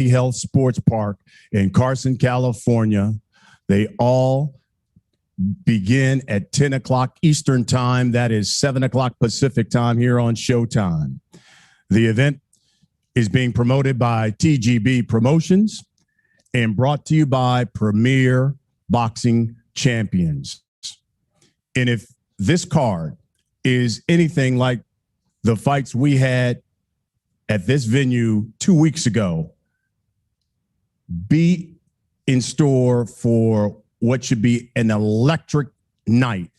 Health Sports Park in Carson, California. They all begin at 10 o'clock Eastern time. That is 7 o'clock Pacific time here on Showtime. The event is being promoted by TGB Promotions and brought to you by Premier Boxing Champions. And if this card is anything like the fights we had at this venue 2 weeks ago, be in store for what should be an electric night.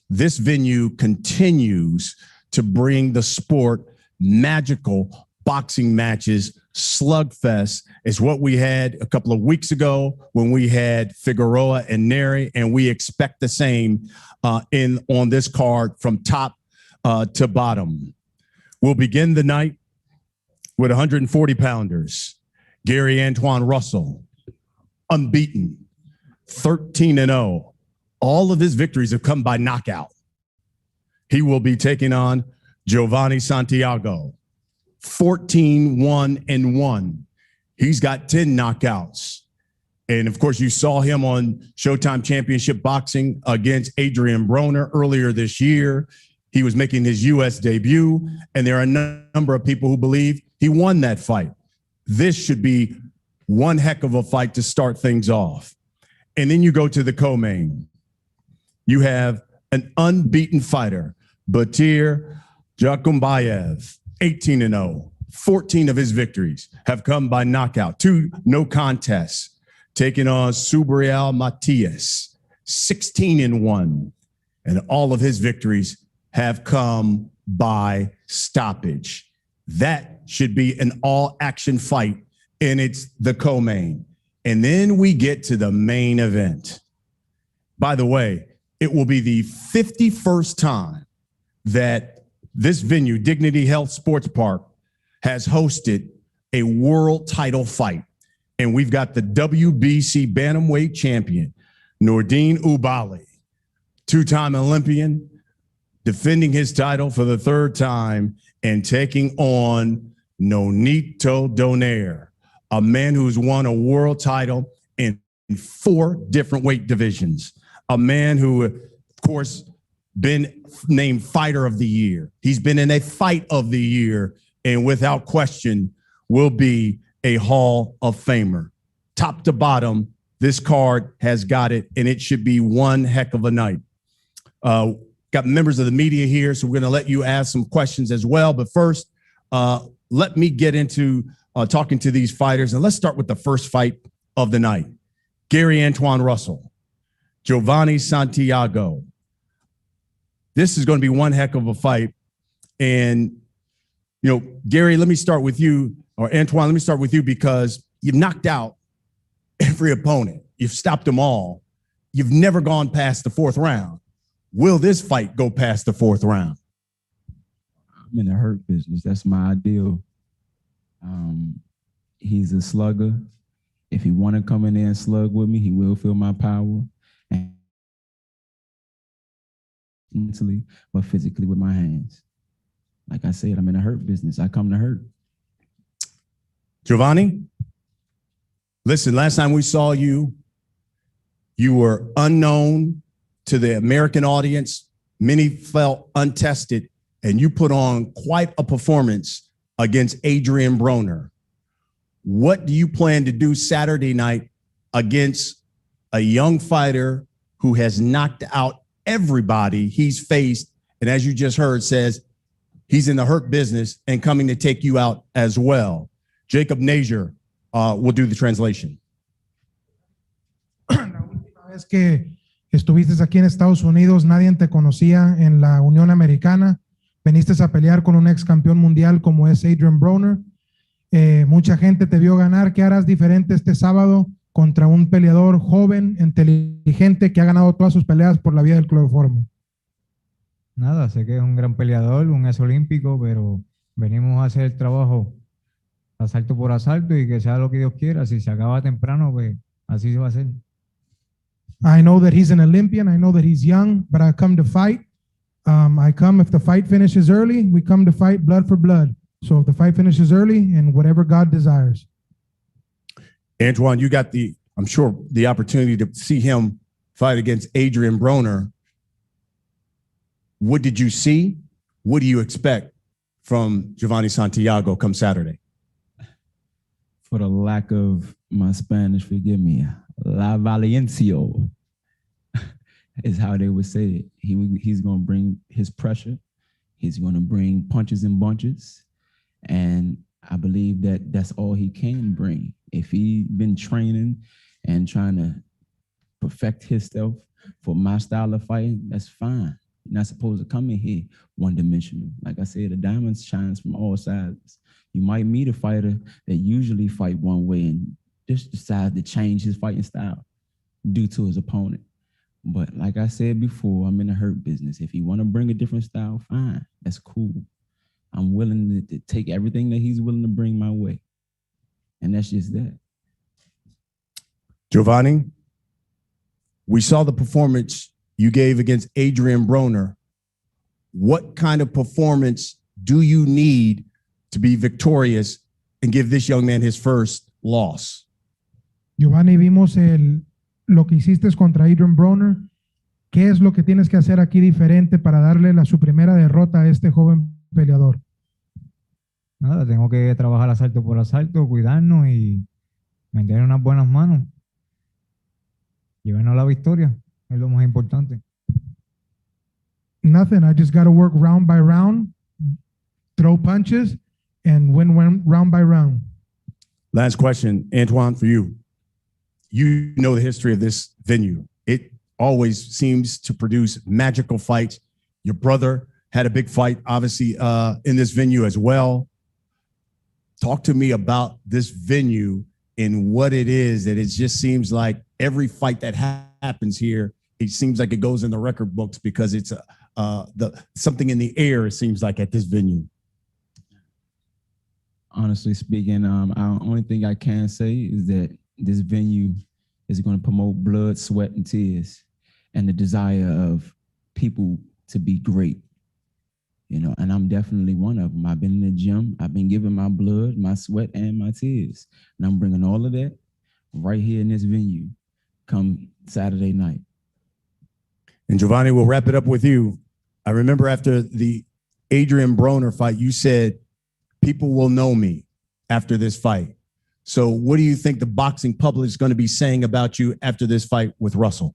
This venue continues to bring the sport magical boxing matches. Slugfest is what we had a couple of weeks ago when we had Figueroa and Neri, and we expect the same on this card from top to bottom. We'll begin the night with 140-pounders. Gary Antoine Russell, unbeaten, 13-0. All of his victories have come by knockout. He will be taking on Giovanni Santiago, 14-1-1. He's got 10 knockouts. And of course, you saw him on Showtime Championship Boxing against Adrian Broner earlier this year. He was making his U.S. debut, and there are a number of people who believe he won that fight. This should be one heck of a fight to start things off. And then you go to the co-main. You have an unbeaten fighter, Batir Jakumbayev, 18-0. 14 of his victories have come by knockout. 2 no contests, taking on Subriel Matias, 16-1. And all of his victories have come by stoppage. That should be an all-action fight, and it's the co-main. And then we get to the main event. By the way, it will be the 51st time that this venue, Dignity Health Sports Park, has hosted a world title fight. And we've got the WBC Bantamweight champion, Nordine Oubaali, 2-time Olympian, defending his title for the 3rd time and taking on Nonito Donaire, a man who's won a world title in 4 different weight divisions, a man who, of course, been named Fighter of the Year. He's been in a Fight of the Year, and without question will be a Hall of Famer. Top to bottom, this card has got it, and it should be one heck of a night. Got members of the media here, so we're going to let you ask some questions as well. But first, let me get into talking to these fighters. And let's start with the first fight of the night. Gary Antoine Russell, Giovanni Santiago. This is going to be one heck of a fight. And, you know, Gary, let me start with you, or Antoine, let me start with you, because you've knocked out every opponent. You've stopped them all. You've never gone past the 4th round. Will this fight go past the 4th round? I'm in the hurt business. That's my ideal. He's a slugger. If he want to come in there and slug with me, he will feel my power. And mentally, but physically with my hands. Like I said, I'm in the hurt business. I come to hurt. Giovanni, listen, last time we saw you, you were unknown to the American audience. Many felt untested, and you put on quite a performance against Adrian Broner. What do you plan to do Saturday night against a young fighter who has knocked out everybody he's faced, and as you just heard, says he's in the hurt business and coming to take you out as well? Jacob Nazier will do the translation. La última vez que estuviste aquí en Estados Unidos, nadie te conocía en la Unión Americana. Veniste a pelear con un ex campeón mundial como es Adrian Broner. Mucha gente te vio ganar. ¿Qué harás diferente este sábado contra un peleador joven, inteligente, que ha ganado todas sus peleas por la vía del cloroformo? Nada, sé que es un gran peleador, un ex olímpico, pero venimos a hacer el trabajo asalto por asalto y que sea lo que Dios quiera. Si se acaba temprano, pues así se va a hacer. I know that he's an Olympian. I know that he's young, but I come to fight. I come, if the fight finishes early, we come to fight blood for blood. So if the fight finishes early, and whatever God desires. Antoine, you got I'm sure, the opportunity to see him fight against Adrian Broner. What did you see? What do you expect from Giovanni Santiago come Saturday? For the lack of my Spanish, forgive me. La Valencia is how they would say it. He's going to bring his pressure. He's going to bring punches and bunches. And I believe that that's all he can bring. If he's been training and trying to perfect himself for my style of fighting, that's fine. You're not supposed to come in here one-dimensional. Like I said, the diamond shines from all sides. You might meet a fighter that usually fight one way and just decides to change his fighting style due to his opponent. But like I said before, I'm in the hurt business. If you want to bring a different style, fine. That's cool. I'm willing to take everything that he's willing to bring my way. And that's just that. Giovanni, we saw the performance you gave against Adrian Broner. What kind of performance do you need to be victorious and give this young man his first loss? Giovanni, vimos lo que hiciste contra Adrian Broner. ¿Qué es lo que tienes que hacer aquí diferente para darle su primera derrota a este joven peleador? Nada, tengo que trabajar asalto por asalto, cuidarnos y mantener unas buenas manos. Llevarnos la victoria es lo más importante. Nothing. I just got to work round by round, throw punches, and win round by round. Last question, Antoine, for you. You know the history of this venue. It always seems to produce magical fights. Your brother had a big fight, obviously, in this venue as well. Talk to me about this venue and what it is that it just seems like every fight that happens here, it seems like it goes in the record books because it's something in the air, it seems like, at this venue. Honestly speaking, the only thing I can say is that this venue is going to promote blood, sweat, and tears, and the desire of people to be great. You know, and I'm definitely one of them. I've been in the gym. I've been giving my blood, my sweat, and my tears. And I'm bringing all of that right here in this venue come Saturday night. And Giovanni, we'll wrap it up with you. I remember after the Adrian Broner fight, you said, people will know me after this fight. So what do you think the boxing public is going to be saying about you after this fight with Russell?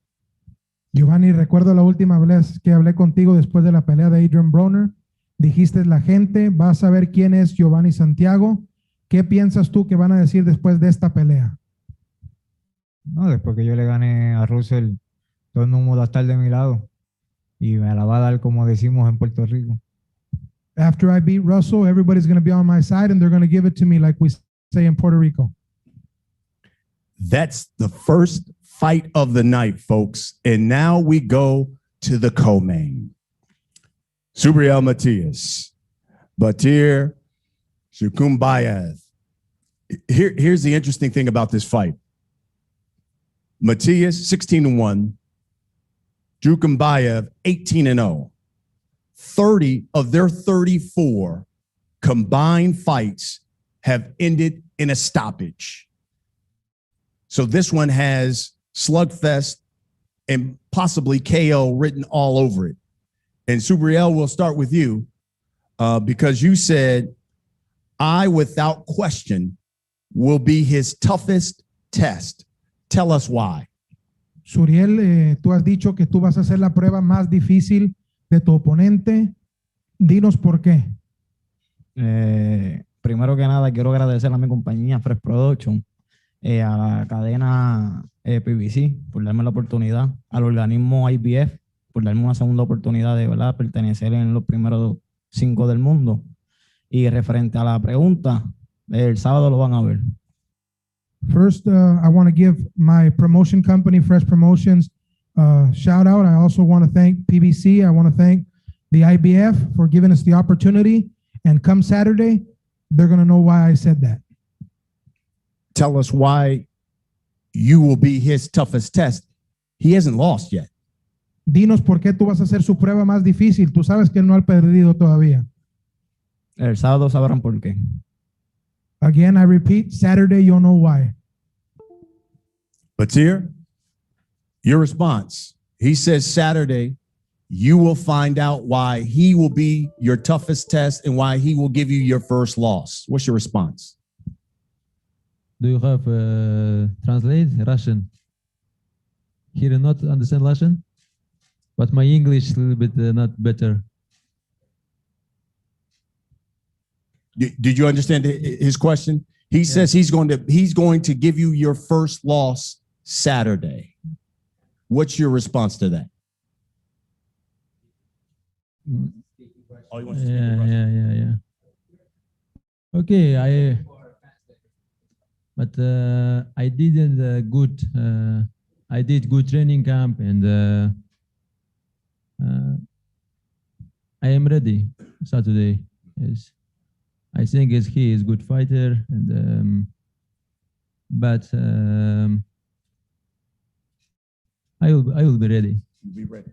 Giovanni, recuerdo la última vez que hablé contigo después de la pelea de Adrian Broner. Dijiste, la gente va a saber quién es Giovanni Santiago. ¿Qué piensas tú que van a decir después de esta pelea? No, después que yo le gane a Russell, todo el mundo va a estar de mi lado y me la va a dar como decimos en Puerto Rico. After I beat Russell, everybody's going to be on my side and they're going to give it to me like we say in Puerto Rico. That's the first fight of the night, folks. And now we go to the co-main. Subriel Matias, Batir Shukumbayev. Here's the interesting thing about this fight. Matias, 16-1. Shukumbayev, 18-0. 30 of their 34 combined fights have ended in a stoppage. So this one has slugfest and possibly KO written all over it. And Subriel, we'll start with you because you said, I, without question, will be his toughest test. Tell us why. Suriel, tú has dicho que tú vas a hacer la prueba más difícil de tu oponente. Dinos por qué. Primero que nada, quiero agradecer a mi compañía Fresh Production, a la cadena PBC por darme la oportunidad, al organismo IBF por darme una segunda oportunidad de verdad pertenecer en los primeros 5 del mundo. Y referente a la pregunta, el sábado lo van a ver. First, I want to give my promotion company, Fresh Promotions, shout out. I also want to thank PBC. I want to thank the IBF for giving us the opportunity. And come Saturday, they're going to know why I said that. Tell us why you will be his toughest test. He hasn't lost yet. Dinos por qué tú vas a hacer su prueba más difícil. Tú sabes que él no ha perdido todavía. El sábado sabrán por qué. Again, I repeat, Saturday you'll know why. Batir, your response. He says Saturday, you will find out why he will be your toughest test and why he will give you your first loss. What's your response? Do you have translate Russian? He did not understand Russian, but my English a little bit not better. Did you understand his question? He says he's going to give you your first loss Saturday. What's your response to that? Oh, he wants to speak in Russian. Yeah. Okay, I didn't good. I did good training camp, and I am ready Saturday. Yes, I think he is good fighter, and but I will be ready. You'll be ready.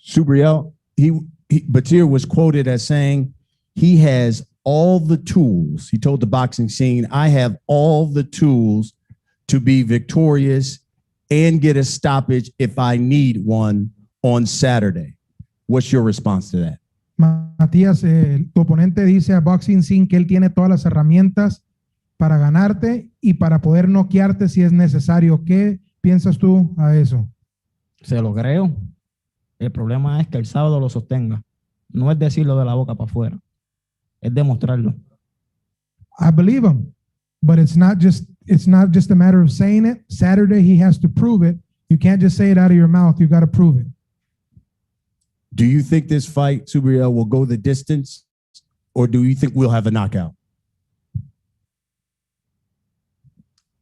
Subriel, Batir was quoted as saying he has all the tools. He told the boxing scene, I have all the tools to be victorious and get a stoppage if I need one on Saturday. What's your response to that? Matías, tu oponente dice a Boxing Scene que él tiene todas las herramientas para ganarte y para poder noquearte si es necesario. ¿Qué piensas tú a eso? Se lo creo. El problema es que el sábado lo sostenga. No es decirlo de la boca para afuera. Es demostrarlo. I believe him, but it's not just a matter of saying it. Saturday he has to prove it. You can't just say it out of your mouth. You got to prove it. Do you think this fight, Subriel, will go the distance, or do you think we'll have a knockout?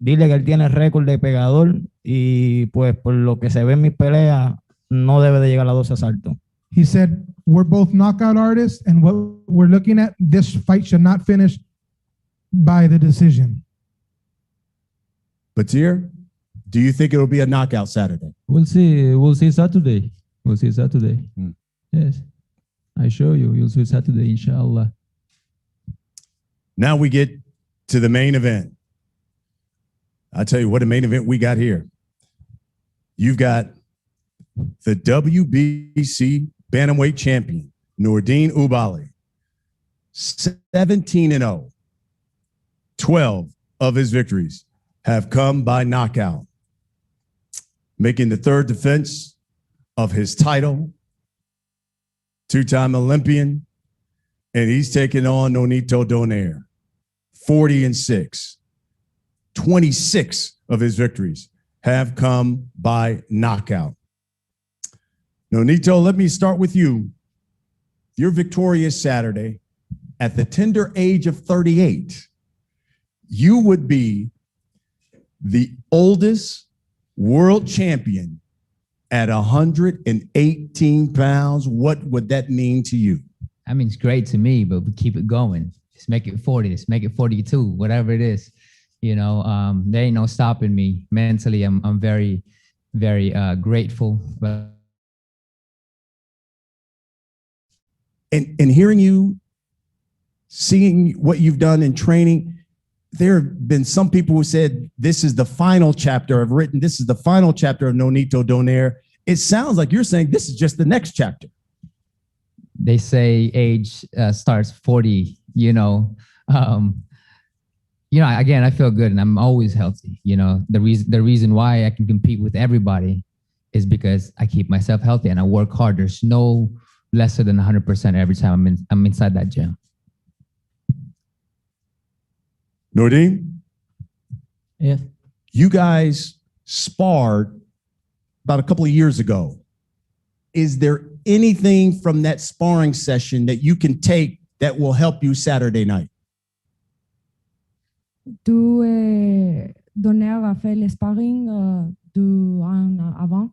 Dile que él tiene récord de pegador y pues por lo que se ve en mis peleas no debe de llegar a 12 asaltos. He said, we're both knockout artists, and what we're looking at, this fight should not finish by the decision. Batir, do you think it'll be a knockout Saturday? We'll see. We'll see Saturday. We'll see Saturday. Yes, I show you. You'll see Saturday, inshallah. Now we get to the main event. I'll tell you what a main event we got here. You've got the WBC Bantamweight Champion, Nordine Oubaali, 17-0. 12 of his victories have come by knockout, making the third defense of his title, two-time Olympian, and he's taking on Nonito Donaire, 40-6. 26 of his victories have come by knockout. Nonito, let me start with you. You're victorious Saturday at the tender age of 38. You would be the oldest world champion at 118 pounds. What would that mean to you? That means great to me, but we keep it going. Just make it 40, just make it 42, whatever it is. You know, there ain't no stopping me. Mentally, I'm very, very grateful. But and hearing you, seeing what you've done in training, there have been some people who said this is the final chapter. I've written this is the final chapter of Nonito Donaire. It sounds like you're saying this is just the next chapter. they say age starts 40. Again, I feel good and I'm always healthy. The reason why I can compete with everybody is because I keep myself healthy and I work hard. There's no lesser than 100% every time I'm inside that gym. Nordine? Yes. You guys sparred about a couple of years ago. Is there anything from that sparring session that you can take that will help you Saturday night? Donaire a fait le sparring avant.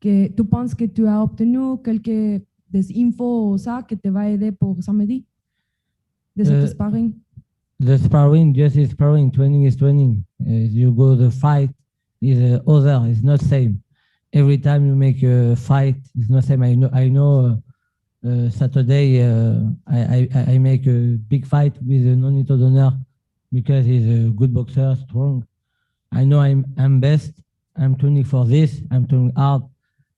Que tu penses que tu as obtenu quelques des infos ça que te va aider pour samedi de ce sparring? The sparring just is sparring, training is training. You go the fight is other, it's not same. Every time you make a fight, it's not same. I know. Saturday I make a big fight with Nonito Donaire because he's a good boxer, strong. I know I'm best. I'm training for this. I'm training hard.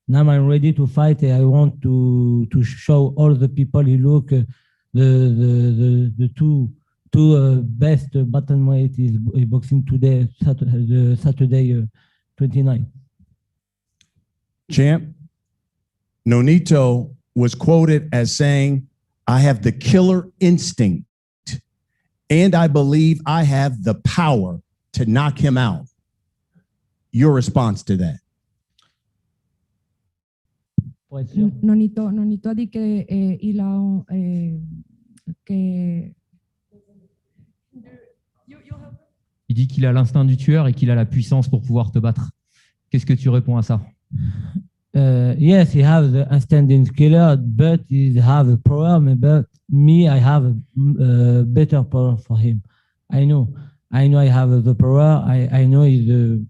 Now I'm ready to fight. I want to show all the people who look the two best bantamweight is boxing today, Saturday 29. Champ, Nonito was quoted as saying, "I have the killer instinct, and I believe I have the power to knock him out." Your response to that? Nonito a dit que Il dit qu'il a l'instinct du tueur et qu'il a la puissance pour pouvoir te battre. Qu'est-ce que tu réponds à ça? Yes, he has the outstanding killer, but he have a power. But me, I have a better power for him. I know I have the power. I know he's a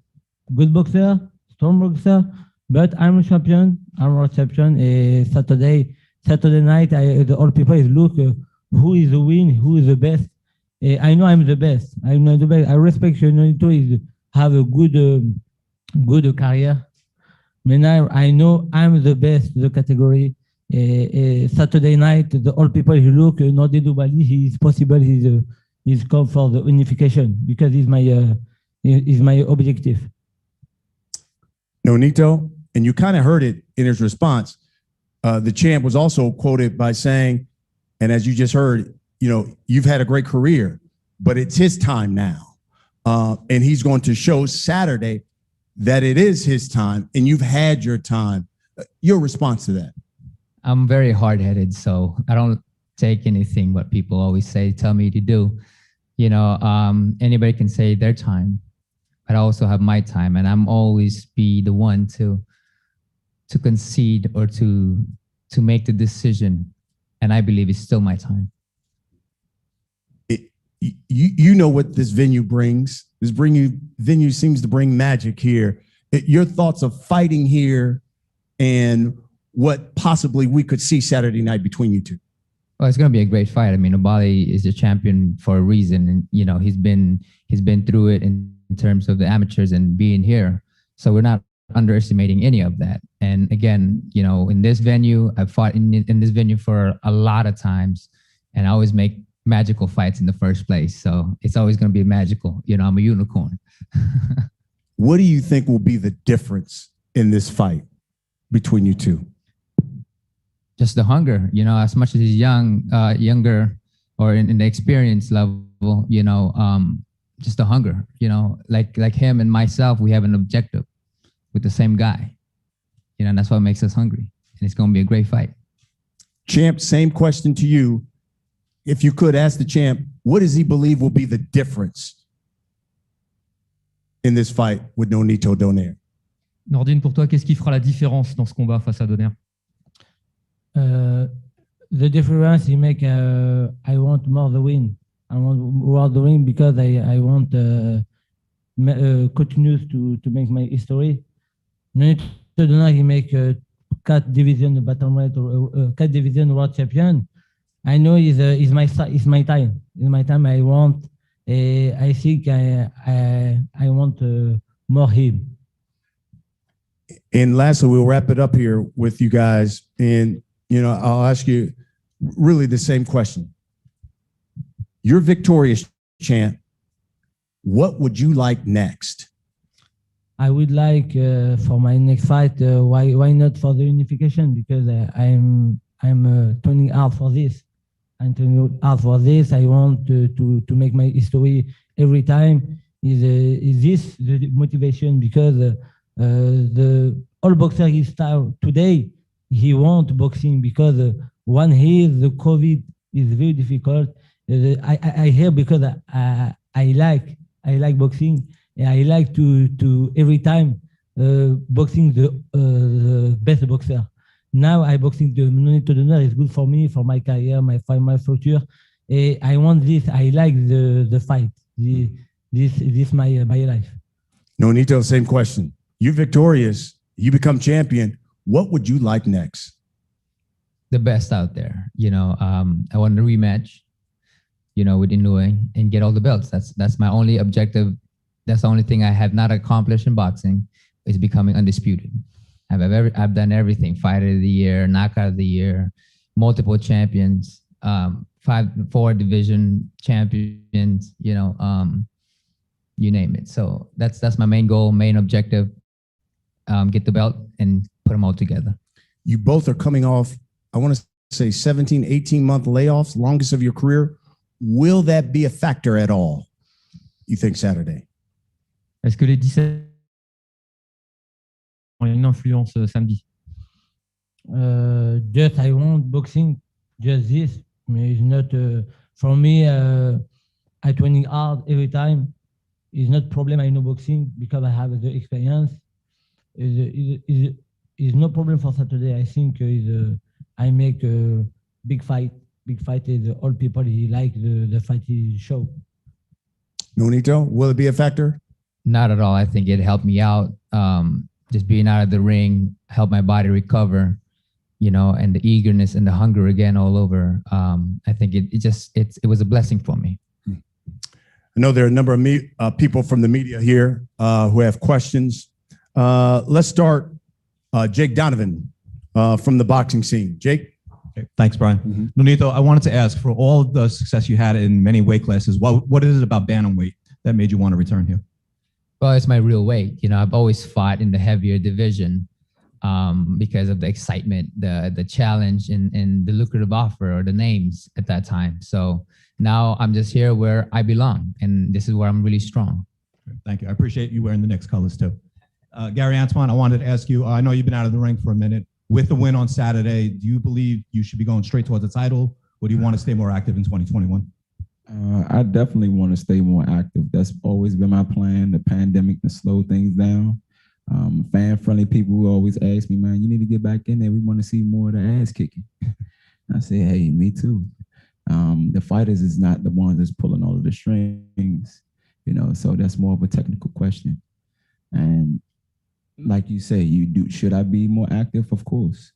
good boxer, strong boxer, but I'm a champion. I'm world champion. Saturday night, the all people is look who is the win, who is the best. I know I'm the best. I'm not the best. I respect Nonito. Is have a good career. But now I know I'm the best. The category. Saturday night, the all people who look Nordine Oubaali, he is possible. He's come for the unification because he's my objective. Nonito, and you kind of heard it in his response. The champ was also quoted by saying, and as you just heard, you've had a great career, but it's his time now. And he's going to show Saturday that it is his time and you've had your time. Your response to that? I'm very hard-headed, so I don't take anything what people always tell me to do. Anybody can say their time, but I also have my time, and I'm always be the one to concede or to make the decision, and I believe it's still my time. You know what this venue brings. This venue seems to bring magic here. Your thoughts of fighting here and what possibly we could see Saturday night between you two? Well, it's going to be a great fight. I mean, Oubaali is a champion for a reason, and he's been through it in terms of the amateurs and being here. So we're not underestimating any of that. And again, in this venue, I've fought in this venue for a lot of times, and I always make magical fights in the first place. So it's always going to be magical. I'm a unicorn. What do you think will be the difference in this fight between you two? Just the hunger, as much as he's younger or in the experience level, just the hunger, like him and myself, we have an objective with the same guy, and that's what makes us hungry. And it's going to be a great fight. Champ, same question to you. If you could ask the champ, what does he believe will be the difference in this fight with Nonito Donaire? Nordine, pour toi, qu'est-ce qui fera la différence dans ce combat face à Donaire? The difference he make, I want more the win. I want more the win because I want continues to make my history. Nonito Donaire, he make 4 division bantamweight or 4 division world champion. I know it's my time. It's my time. I want. I think I want more him. And lastly, we'll wrap it up here with you guys. And I'll ask you really the same question. You're victorious, champ. What would you like next? I would like for my next fight. Why not for the unification? Because I'm turning out for this. I'm turning out for this. I want to make my history every time. Is this the motivation? Because the all boxer he start today. He want boxing because one here the COVID is very difficult. I hear because I like boxing. I like to every time boxing the best boxer. Now I boxing the Nonito Donaire is good for me, for my career, my future. I want this. I like the fight. This my life. Nonito, same question. You're victorious. You become champion. What would you like next? The best out there. I want a rematch, with Inoue and get all the belts. That's my only objective. That's the only thing I have not accomplished in boxing. is becoming undisputed. I've done everything: fighter of the year, knockout of the year, multiple champions, 4 division champions, you name it. So that's my main goal, main objective. Get the belt and put them all together. You both are coming off, I want to say 17, 18-month layoffs, longest of your career. Will that be a factor at all, you think, Saturday? Est-ce que les 17 ont une influence samedi? Just I want boxing, just this. It's not for me. I training hard every time. It's not problem. I know boxing because I have the experience. Is no problem for Saturday. I think I make a big fight. Big fight is all people like the fight show. Nonito, will it be a factor? Not at all. I think it helped me out. Just being out of the ring, helped my body recover, and the eagerness and the hunger again all over. I think it was a blessing for me. I know there are a number of people from the media here who have questions. Let's start Jake Donovan from the boxing scene. Jake? Okay, thanks, Brian. Nonito, I wanted to ask, for all the success you had in many weight classes, what is it about bantamweight that made you want to return here? Well, it's my real weight. I've always fought in the heavier division because of the excitement, the challenge, and the lucrative offer or the names at that time. So now I'm just here where I belong, and this is where I'm really strong. Thank you. I appreciate you wearing the Knicks colors too. Gary Antoine, I wanted to ask you, I know you've been out of the ring for a minute. With the win on Saturday, do you believe you should be going straight towards the title, or do you want to stay more active in 2021? I definitely want to stay more active. That's always been my plan. The pandemic to slow things down. Fan-friendly people who always ask me, man, you need to get back in there. We want to see more of the ass kicking. I say, hey, me too. The fighters is not the ones that's pulling all of the strings, so that's more of a technical question. And like you say, should I be more active? Of course.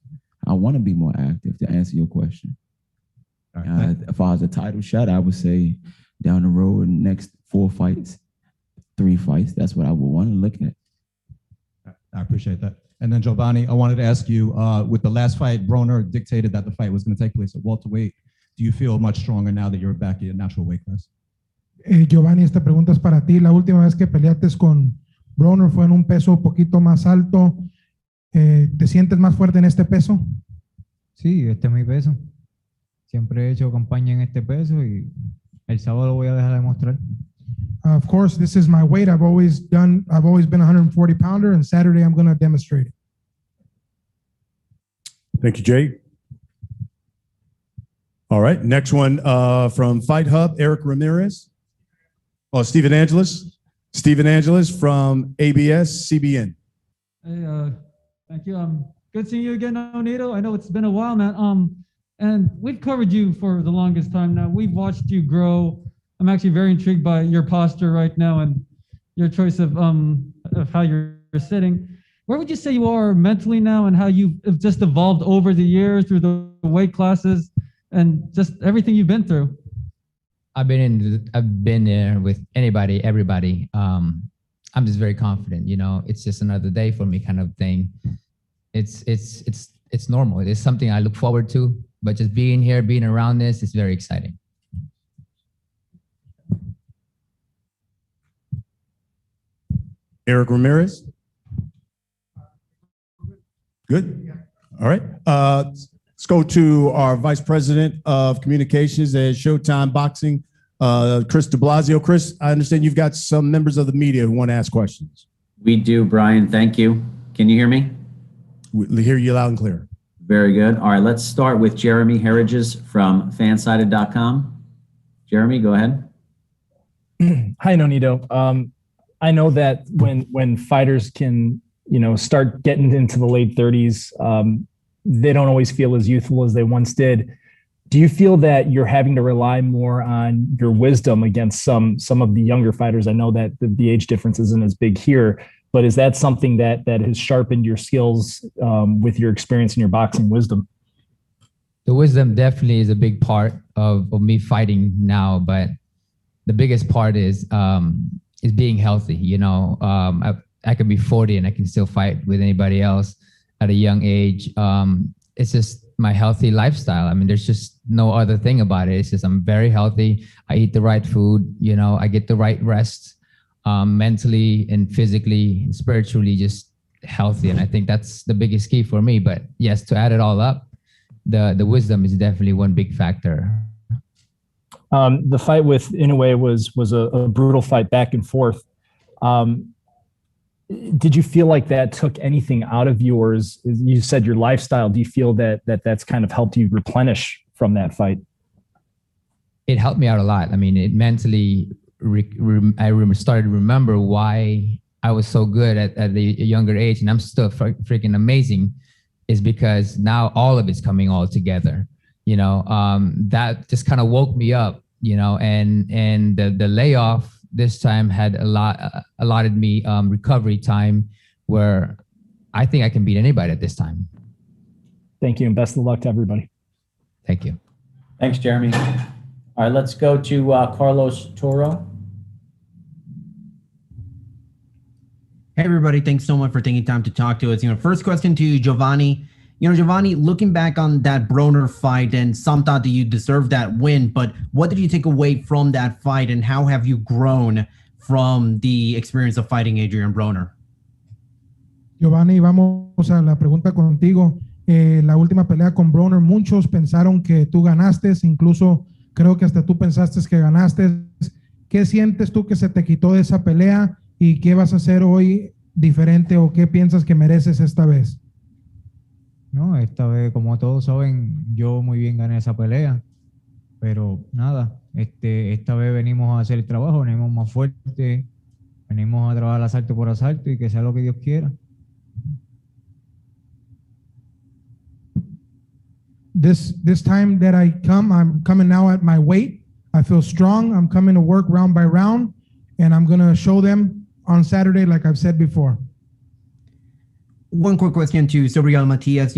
I want to be more active, to answer your question. Right, if I was a title shot, I would say down the road, next 4 fights, 3 fights. That's what I would want to look at. I appreciate that. And then Giovanni, I wanted to ask you, with the last fight, Broner dictated that the fight was going to take place at welterweight. Do you feel much stronger now that you're back in your natural weight class? Giovanni, esta pregunta es para ti. La última vez que peleaste con Broner fue en un peso un poquito más alto. ¿Te sientes más fuerte en este peso? Sí, este es mi peso. Siempre he hecho campaña en este peso y el sábado lo voy a dejar demostrar. Of course, this is my weight. I've always been a 140 pounder, and Saturday I'm going to demonstrate it. Thank you, Jake. All right, next one from Fight Hub, Eric Ramirez. Oh, Stephen Angeles. Stephen Angeles from ABS CBN. Hey, thank you. Good seeing you again, Nonito. I know it's been a while, man. And we've covered you for the longest time now. We've watched you grow. I'm actually very intrigued by your posture right now and your choice of how you're sitting. Where would you say you are mentally now, and how you've just evolved over the years through the weight classes and just everything you've been through? I've been there with anybody, everybody. I'm just very confident. It's just another day for me, kind of thing. It's normal. It is something I look forward to. But just being here, being around this, is very exciting. Eric Ramirez. Good. All right. Let's go to our Vice President of Communications at Showtime Boxing, Chris de Blasio. Chris, I understand you've got some members of the media who want to ask questions. We do, Brian. Thank you. Can you hear me? We hear you loud and clear. Very good. All right, let's start with Jeremy Herridges from fansided.com. Jeremy, go ahead. Hi, Nonito. I know that when fighters can, start getting into the late 30s, they don't always feel as youthful as they once did. Do you feel that you're having to rely more on your wisdom against some of the younger fighters? I know that the age difference isn't as big here, but is that something that has sharpened your skills with your experience and your boxing wisdom? The wisdom definitely is a big part of me fighting now, but the biggest part is being healthy. I could be 40 and I can still fight with anybody else at a young age. It's just my healthy lifestyle. I mean, there's just no other thing about it. It's just I'm very healthy. I eat the right food. You know, I get the right rest, mentally and physically and spiritually, just healthy. And I think that's the biggest key for me. But yes, to add it all up, the wisdom is definitely one big factor. The fight with Inoue was a brutal fight back and forth. Did you feel like that took anything out of yours? You said your lifestyle. Do you feel that's kind of helped you replenish from that fight? It helped me out a lot. I mean, it mentally, started to remember why I was so good at a younger age, and I'm still freaking amazing, is because now all of it's coming all together. You know, that just kind of woke me up, you know, and the layoff this time had allotted me recovery time where I think I can beat anybody at this time. Thank you, and best of luck to everybody. Thank you. Thanks, Jeremy. All right, let's go to Carlos Toro. Hey, everybody. Thanks so much for taking time to talk to us. First question to Giovanni. Giovanni, looking back on that Broner fight, and some thought that you deserved that win, but what did you take away from that fight, and how have you grown from the experience of fighting Adrian Broner? Giovanni, vamos a la pregunta contigo. La última pelea con Broner, muchos pensaron que tú ganaste, incluso creo que hasta tú pensaste que ganaste. ¿Qué sientes tú que se te quitó de esa pelea y qué vas a hacer hoy diferente o qué piensas que mereces esta vez? No, esta vez, como todos saben, yo muy bien gané esa pelea, pero nada, esta vez venimos a hacer el trabajo, venimos más fuerte, venimos a trabajar asalto por asalto y que sea lo que Dios quiera. This time that I come, I'm coming now at my weight. I feel strong. I'm coming to work round by round, and I'm going to show them on Saturday, like I've said before. One quick question to Sobriel Matias.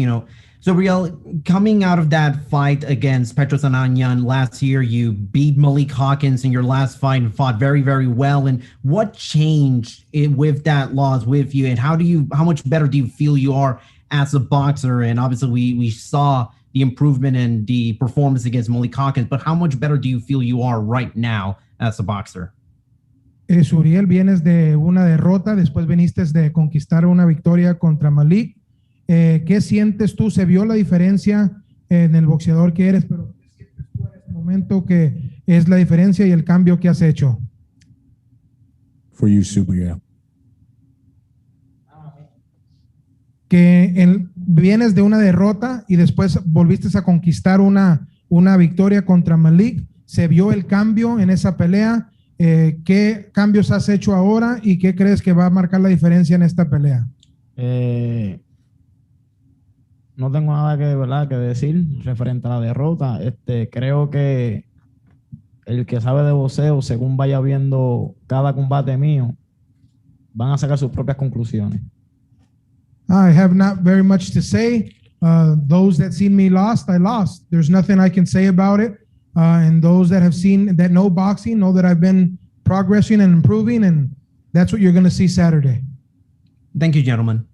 Sobriel, coming out of that fight against Petros Ananyan last year, you beat Malik Hawkins in your last fight and fought very, very well. And what changed with that loss with you? And how much better do you feel you are as a boxer? And obviously we saw the improvement in the performance against Malik Hawkins, but how much better do you feel you are right now as a boxer? Suriel, vienes de una derrota, después viniste de conquistar una victoria contra Malik. ¿Qué sientes tú? Se vio la diferencia en el boxeador que eres, pero ¿qué sientes tú en este momento que es la diferencia y el cambio que has hecho? For you, Suriel. Que vienes de una derrota y después volviste a conquistar una victoria contra Malik. Se vio el cambio en esa pelea. ¿Qué cambios has hecho ahora y qué crees que va a marcar la diferencia en esta pelea? No tengo nada que decir referente a la derrota. Creo que el que sabe de boxeo, según vaya viendo cada combate mío, van a sacar sus propias conclusiones. I have not very much to say. Those that seen me lost, I lost. There's nothing I can say about it. And those that know boxing know that I've been progressing and improving, and that's what you're going to see Saturday. Thank you, gentlemen.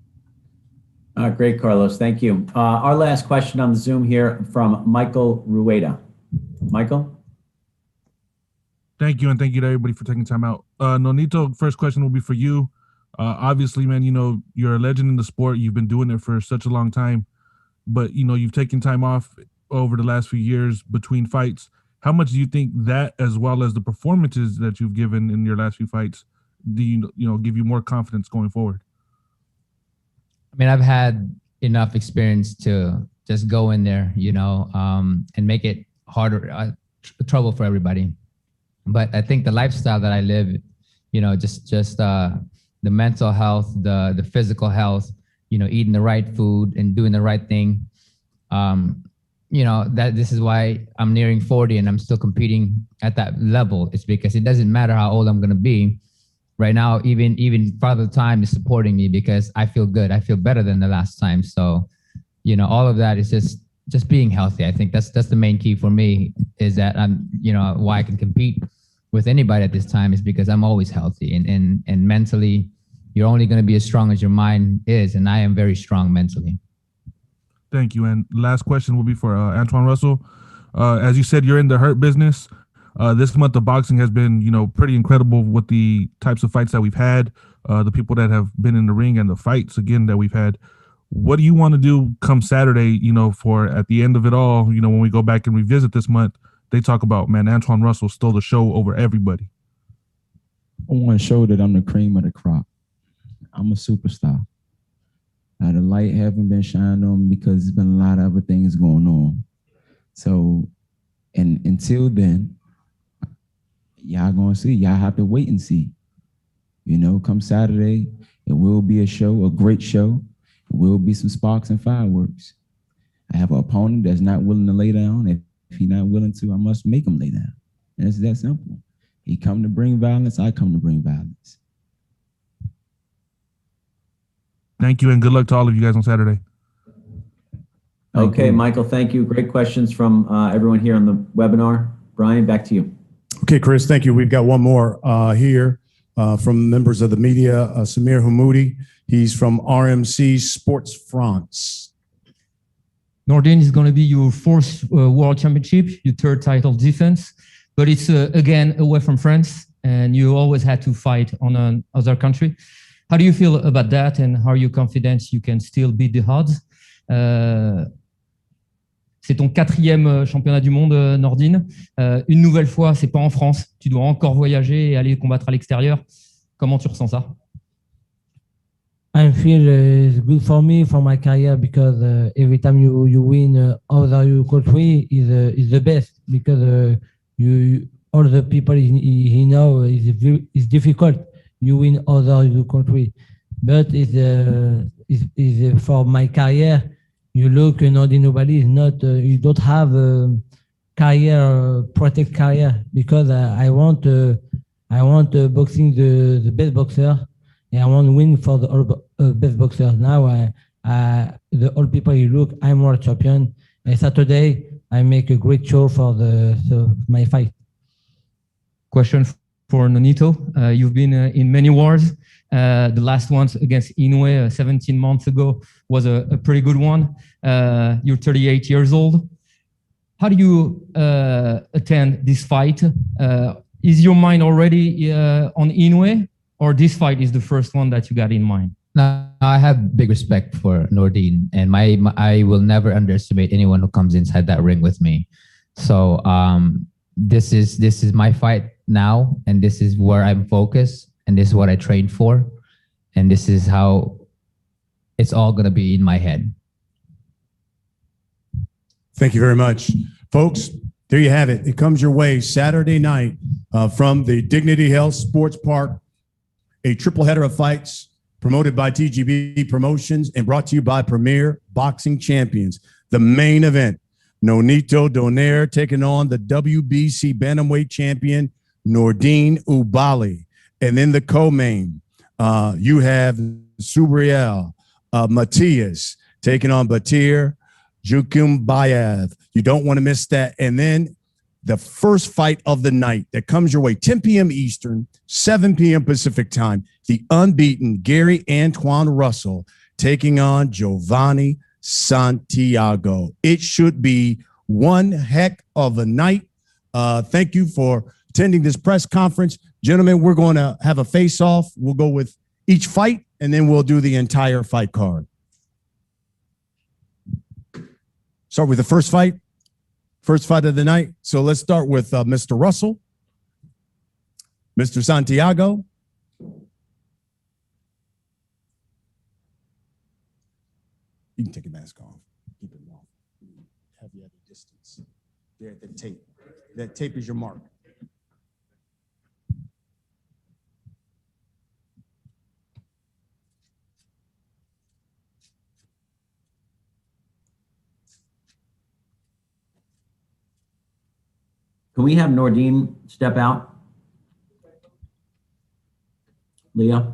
Great, Carlos. Thank you. Our last question on the Zoom here from Michael Rueda. Michael? Thank you, and thank you to everybody for taking time out. Nonito, first question will be for you. Obviously, man, you're a legend in the sport. You've been doing it for such a long time, but, you've taken time off over the last few years between fights. How much do you think that, as well as the performances that you've given in your last few fights, do give you more confidence going forward? I mean, I've had enough experience to just go in there, and make it harder, trouble for everybody. But I think the lifestyle that I live, just the mental health, the physical health, eating the right food and doing the right thing. That this is why I'm nearing 40 and I'm still competing at that level. It's because it doesn't matter how old I'm going to be. Right now, even Father Time is supporting me because I feel good. I feel better than the last time. So, all of that is just being healthy. I think that's the main key for me, is that I'm, why I can compete with anybody at this time is because I'm always healthy and mentally You're only going to be as strong as your mind is, and I am very strong mentally. Thank you. And last question will be for Antoine Russell. As you said, you're in the hurt business. This month of boxing has been, pretty incredible with the types of fights that we've had, the people that have been in the ring and the fights, again, that we've had. What do you want to do come Saturday, for at the end of it all, when we go back and revisit this month, they talk about, man, Antoine Russell stole the show over everybody. I want to show that I'm the cream of the crop. I'm a superstar. The light haven't been shined on me because there's been a lot of other things going on. So, and until then, y'all gonna see. Y'all have to wait and see. Come Saturday, it will be a show, a great show. It will be some sparks and fireworks. I have an opponent that's not willing to lay down. If he's not willing to, I must make him lay down. And it's that simple. He come to bring violence, I come to bring violence. Thank you, and good luck to all of you guys on Saturday. Okay, Michael, thank you. Great questions from everyone here on the webinar. Brian, back to you. Okay, Chris, thank you. We've got one more here from members of the media, Samir Hamoudi. He's from RMC Sports France. Nordine is going to be your fourth World Championship, your third title defense, but it's again away from France, and you always had to fight on another country. How do you feel about that, and how are you confident you can still beat the odds? C'est ton 4e championnat du monde, Nordine. Une nouvelle fois, c'est pas en France. Tu dois encore voyager et aller combattre à l'extérieur. Comment tu ressens ça? I feel it's good for me for my career because every time you win other your country is the best because you all the people he know is difficult. You win other your country, but is for my career. You look, Nordine Oubaali is not. You don't have a career protect career because I want boxing the best boxer. And I want to win for the best boxer. Now, the old people, you look, I'm world champion. And Saturday, I make a great show for my fight. Question for Nonito. You've been in many wars. The last one against Inoue 17 months ago was a pretty good one. You're 38 years old. How do you attend this fight? Is your mind already on Inoue? Or this fight is the first one that you got in mind? No, I have big respect for Nordine, and I will never underestimate anyone who comes inside that ring with me. So this is my fight now, and this is where I'm focused, and this is what I trained for, and this is how it's all gonna be in my head. Thank you very much, folks. There you have it. It comes your way Saturday night from the Dignity Health Sports Park. A triple header of fights promoted by TGB Promotions and brought to you by Premier Boxing Champions. The main event, Nonito Donaire taking on the WBC Bantamweight Champion, Nordine Oubaali. And then the co-main, you have Subriel Matias taking on Batir Jukumbayev. You don't want to miss that. And then the first fight of the night that comes your way, 10 p.m. Eastern, 7 p.m. Pacific time, the unbeaten Gary Antoine Russell taking on Giovanni Santiago. It should be one heck of a night. Thank you for attending this press conference. Gentlemen, we're going to have a face-off. We'll go with each fight, and then we'll do the entire fight card. Start with the first fight. First fight of the night. So let's start with Mr. Russell, Mr. Santiago. You can take your mask off. Keep it off. Have you at a distance. There at the tape. That tape is your mark. Can we have Nordine step out? Leah?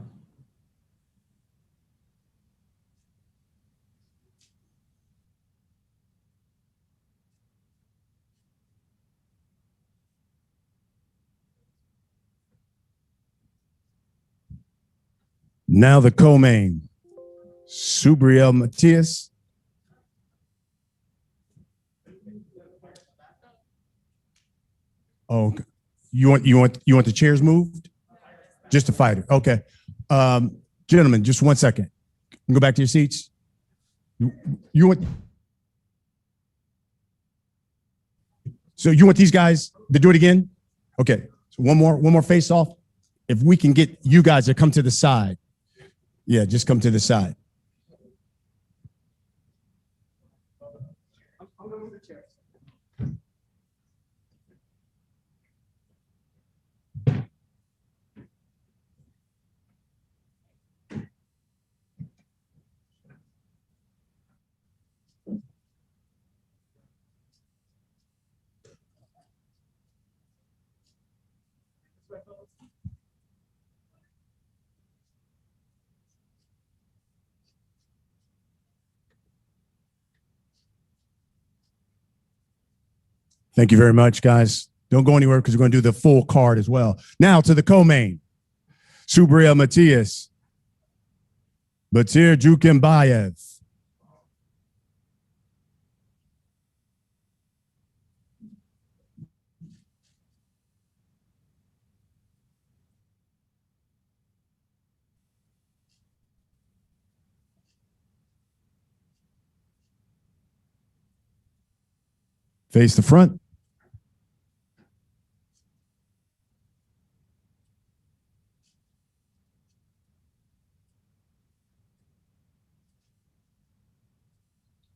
Now the co-main, Subriel Matias. Oh, you want the chairs moved? Just a fighter. Okay. Gentlemen, just 1 second. Go back to your seats. You want these guys to do it again? Okay. So one more face off. If we can get you guys to come to the side. Yeah, just come to the side. Thank you very much, guys. Don't go anywhere because we're going to do the full card as well. Now to the co-main, Subriel Matias, Batir Jukimbayev. Face the front.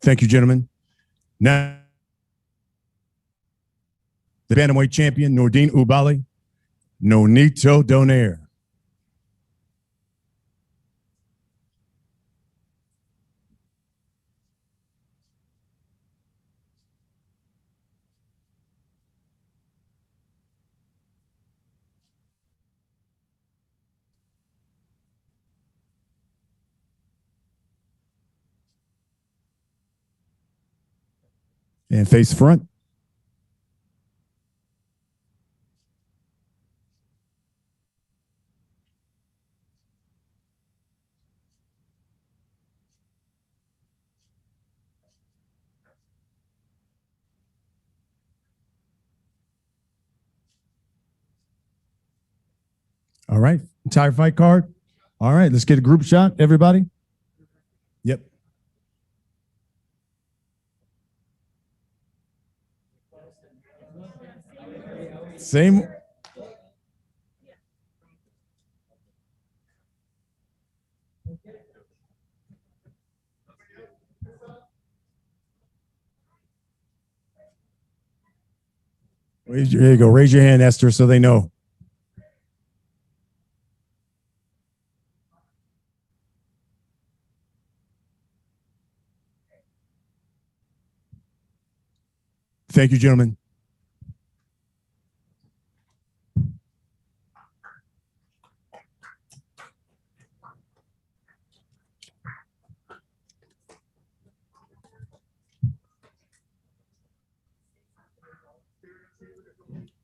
Thank you, gentlemen. Now, the Bantamweight champion, Nordine Oubaali, Nonito Donaire. And face front. All right, entire fight card. All right, let's get a group shot, everybody. Yep. Same. There you go. Raise your hand, Esther, so they know. Thank you, gentlemen.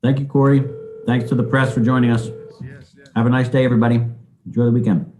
Thank you, Corey. Thanks to the press for joining us. Have a nice day, everybody. Enjoy the weekend.